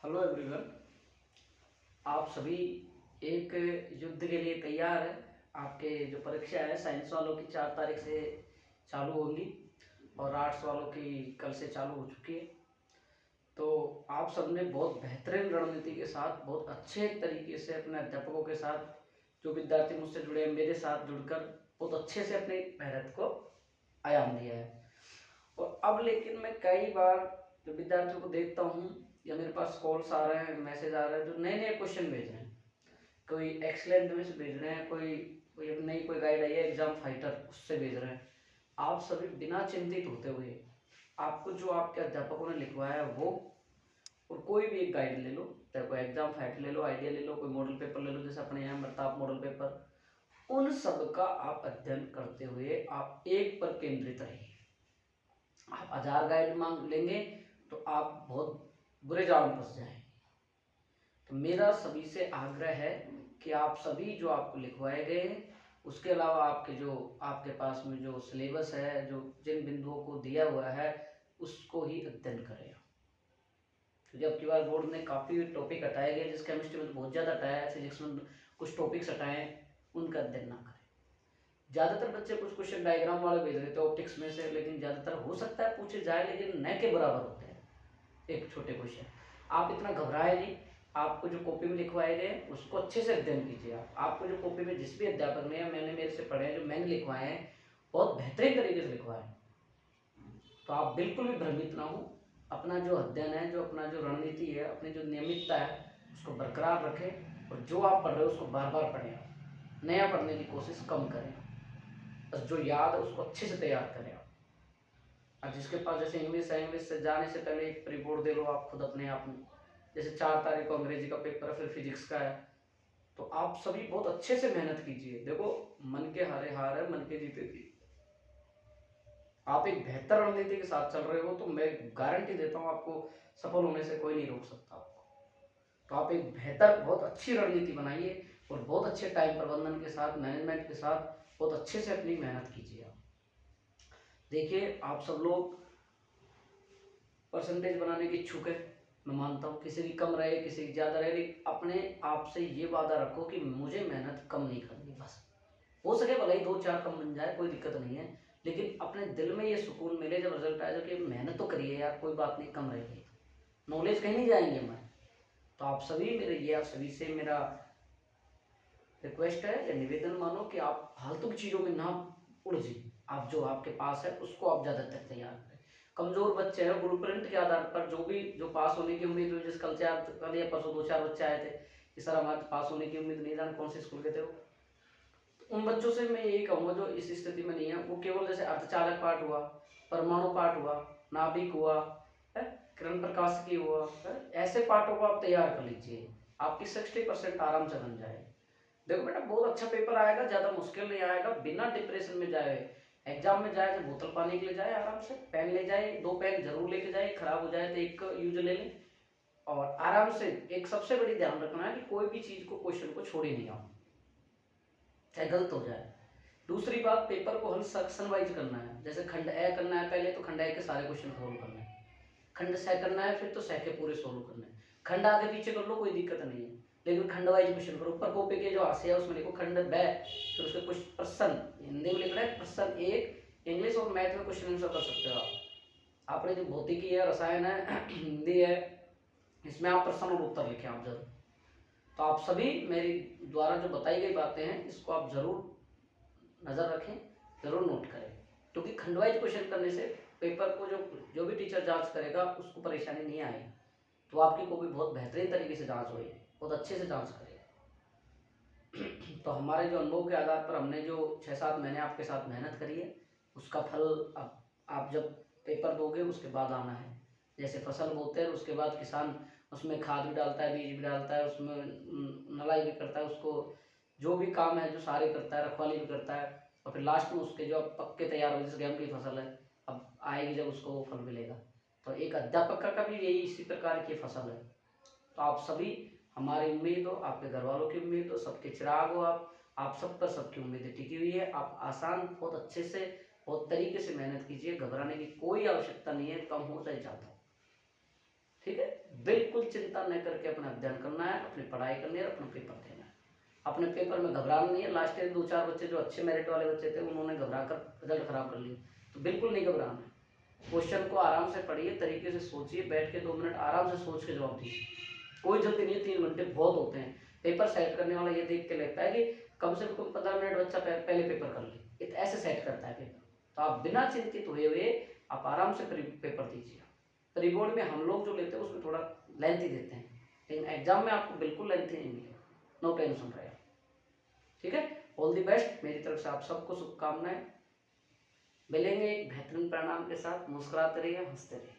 Hello everyone. आप सभी एक युद्ध के लिए तैयार हैं। आपके जो परीक्षा है साइंस वालों की 4 तारीख से चालू होंगी और आर्ट्स वालों की कल से चालू हो चुकी है। तो आप सबने बहुत बेहतरीन रणनीति के साथ बहुत अच्छे तरीके से अपने अध्यापकों के साथ, जो विद्यार्थी मुझसे जुड़े हैं, मेरे साथ जुड़कर बहुत अच्छे से अपनी मेहनत को आयाम दिया है। और अब लेकिन मैं कई बार जो विद्यार्थियों को देखता हूँ या मेरे पास कॉल्स आ रहे हैं, मैसेज आ रहे हैं, जो नए नए क्वेश्चन भेज रहे हैं। कोई एक्सलेंट में से भेज रहे हैं, कोई कोई नई कोई गाइड आई है एग्जाम फाइटर, उससे भेज रहे हैं। आप सभी बिना चिंतित होते हुए आपको जो आपके अध्यापकों ने लिखवाया है वो, और कोई भी एक गाइड ले लो, चाहे कोई एग्जाम फाइटर ले लो, आइडिया ले लो, कोई मॉडल पेपर ले लो, जैसे अपने यहाँ मरताप मॉडल पेपर, उन सब का आप अध्ययन करते हुए आप एक पर केंद्रित रहिए। आप 1000 गाइड मांग लेंगे तो आप बहुत बुरे जाल में फंस जाएंगे। तो मेरा सभी से आग्रह है कि आप सभी जो आपको लिखवाए गए हैं, उसके अलावा आपके जो आपके पास में जो सिलेबस है, जो जिन बिंदुओं को दिया हुआ है, उसको ही अध्ययन करें। क्योंकि अब की बार बोर्ड ने काफ़ी टॉपिक हटाए गए, जिस केमिस्ट्री में तो बहुत ज़्यादा हटाया है, फिजिक्स में कुछ टॉपिक्स हटाए, उनका अध्ययन ना करें। ज़्यादातर बच्चे कुछ क्वेश्चन डायग्राम वाले भेज रहे थे ऑप्टिक्स में से, लेकिन ज़्यादातर हो सकता है पूछे जाए, लेकिन न के बराबर होते हैं एक छोटे क्वेश्चन। आप इतना घबराए नहीं। आपको जो कॉपी में लिखवाए गए उसको अच्छे से अध्ययन कीजिए। आपको जो कॉपी में जिस भी अध्यापक ने या मैंने मेरे से पढ़े हैं, जो मैंने लिखवाए हैं, बहुत बेहतरीन तरीके से लिखवाए हैं। तो आप बिल्कुल भी भ्रमित ना हो। अपना जो अध्ययन है, जो अपना जो रणनीति है, अपनी जो नियमितता है, उसको बरकरार रखें। और जो आप पढ़ रहे हो उसको बार बार पढ़ें। नया पढ़ने की कोशिश कम करें। बस जो याद है उसको अच्छे से तैयार करें। अब जिसके पास जैसे इंग्लिश है, इंग्लिश से जाने से पहले एक प्री बोर्ड दे लो आप खुद अपने आप में। जैसे 4 तारीख को अंग्रेजी का पेपर है, फिर फिजिक्स का है। तो आप सभी बहुत अच्छे से मेहनत कीजिए। देखो, मन के हारे हार है, मन के जीते जीत। आप एक बेहतर रणनीति के साथ चल रहे हो तो मैं गारंटी देता हूँ आपको सफल होने से कोई नहीं रोक सकता आपको। तो आप एक बेहतर, बहुत अच्छी रणनीति बनाइए और बहुत अच्छे टाइम प्रबंधन के साथ, मैनेजमेंट के साथ बहुत अच्छे से अपनी मेहनत कीजिए। आप देखिए, आप सब लोग परसेंटेज बनाने की इच्छुक है, मैं मानता हूँ। किसी की कम रहे, किसी की ज़्यादा रहे, लेकिन अपने आप से ये वादा रखो कि मुझे मेहनत कम नहीं करनी। बस हो सके भले ही 2-4 कम बन जाए, कोई दिक्कत नहीं है, लेकिन अपने दिल में ये सुकून मिले जब रिजल्ट आए, जो कि मेहनत तो करिए यार, कोई बात नहीं, कम रहेगी, नॉलेज कहीं नहीं जाएंगे हमारे। तो आप सभी मेरे ये आप सभी से मेरा रिक्वेस्ट है या निवेदन मानो कि आप फालतू की चीज़ों में ना उलझिए। आप जो आपके पास है उसको आप ज़्यादातर तैयार करें। कमजोर बच्चे हैं, ब्लूप्रिंट के आधार पर जो पास होने की उम्मीद हुई, जिस कल या परसों 2-4 बच्चे आए थे कि सर हमारे पास होने की उम्मीद नहीं, जाने कौन से स्कूल के थे वो। तो उन बच्चों से मैं यही कहूँगा जो इस स्थिति में नहीं है, वो केवल जैसे अर्धचालक पाठ हुआ, परमाणु पाठ हुआ, नाभिक हुआ, किरण प्रकाश की हुआ, ऐसे पाठों को आप तैयार कर लीजिए। आपकी 60% आराम से बन जाए। देखो बेटा, बहुत अच्छा पेपर आएगा, ज़्यादा मुश्किल नहीं आएगा। बिना डिप्रेशन में जाए एग्जाम में जाए, तो बोतल पानी के लिए जाए, आराम से पेन ले जाए, 2 पेन जरूर लेके जाए, खराब हो जाए तो एक यूज ले लें। और आराम से, एक सबसे बड़ी ध्यान रखना है कि कोई भी चीज़ को, क्वेश्चन को छोड़े नहीं आओ, चाहे गलत हो जाए। दूसरी बात, पेपर को हल सेक्शन वाइज करना है। जैसे खंड ए करना है पहले, तो खंड ए के सारे क्वेश्चन सोल्व करना है। खंड सह करना है फिर, तो सह के पूरे सोल्व करना है। खंड आगे पीछे कर लो, कोई दिक्कत नहीं है, लेकिन खंड वाइज क्वेश्चन करो। ऊपर कॉपी के जो हाशिया है उसमें लिखो खंड ब, फिर उसके कुछ प्रश्न हिंदी में लिखना है, प्रश्न 1। इंग्लिश और मैथ में क्वेश्चन आंसर कर सकते हो आप। आपने जो भौतिकी है, रसायन है, हिंदी है, इसमें आप प्रश्न और उत्तर लिखें आप जरूर। तो आप सभी मेरी द्वारा जो बताई गई बातें हैं, इसको आप जरूर नज़र रखें, जरूर नोट करें। क्योंकि खंडवाइज क्वेश्चन करने से पेपर को जो भी टीचर जांच करेगा उसको परेशानी नहीं आएगी। तो आपकी कॉपी बहुत बेहतरीन तरीके से जांच होगी, बहुत अच्छे से जांच करेगा। तो हमारे जो अनुभव के आधार पर हमने जो 6-7 महीने आपके साथ मेहनत करी है, उसका फल अब आप जब पेपर दोगे उसके बाद आना है। जैसे फसल बोते हैं, उसके बाद किसान उसमें खाद भी डालता है, बीज भी डालता है, उसमें नलाई भी करता है, उसको जो भी काम है जो सारे करता है, रखवाली भी करता है, और फिर लास्ट में उसके जो अब पक के तैयार हो, जैसे गेहूं की फसल है, अब आएगी जब उसको वो फल मिलेगा। तो एक अध्यापक का भी यही इसी प्रकार की फसल है। तो आप सभी, हमारी उम्मीद हो, आपके घर वालों की उम्मीद हो, सबके चिराग हो, आप सब पर सबकी उम्मीदें टिकी हुई है। आप आसान, बहुत अच्छे से, बहुत तरीके से मेहनत कीजिए। घबराने की कोई आवश्यकता नहीं है, कम हो चाहे ज़्यादा हो। ठीक है, बिल्कुल चिंता न करके अपना अध्ययन करना है, अपनी पढ़ाई करनी है, अपना पेपर देना है। अपने पेपर में घबराना नहीं है। लास्ट ईयर 2-4 बच्चे जो अच्छे मेरिट वाले बच्चे थे उन्होंने घबरा कर रिजल्ट खराब कर लिया, तो बिल्कुल नहीं घबराना है। क्वेश्चन को आराम से पढ़िए, तरीके से सोचिए, बैठ के 2 मिनट आराम से सोच के जवाब दीजिए। कोई जल्दी नहीं है, 3 घंटे बहुत होते हैं। पेपर सेट करने वाला ये देख के लगता है कि कम से कम 15 मिनट बच्चा पहले पेपर कर ले, ऐसे सेट करता है पेपर। तो आप बिना चिंतित हुए आप आराम से पेपर दीजिए। प्री बोर्ड में हम लोग जो लेते हैं उसमें थोड़ा लेंथी देते हैं, लेकिन एग्जाम में आपको बिल्कुल लेंथी नहीं मिलेगा, नो टेंशन रहेगा। ठीक है, ऑल द बेस्ट, मेरी तरफ से आप सबको शुभकामनाएं। मिलेंगे एक बेहतरीन परिणाम के साथ। मुस्कुराते रहिए, हंसते रहिए।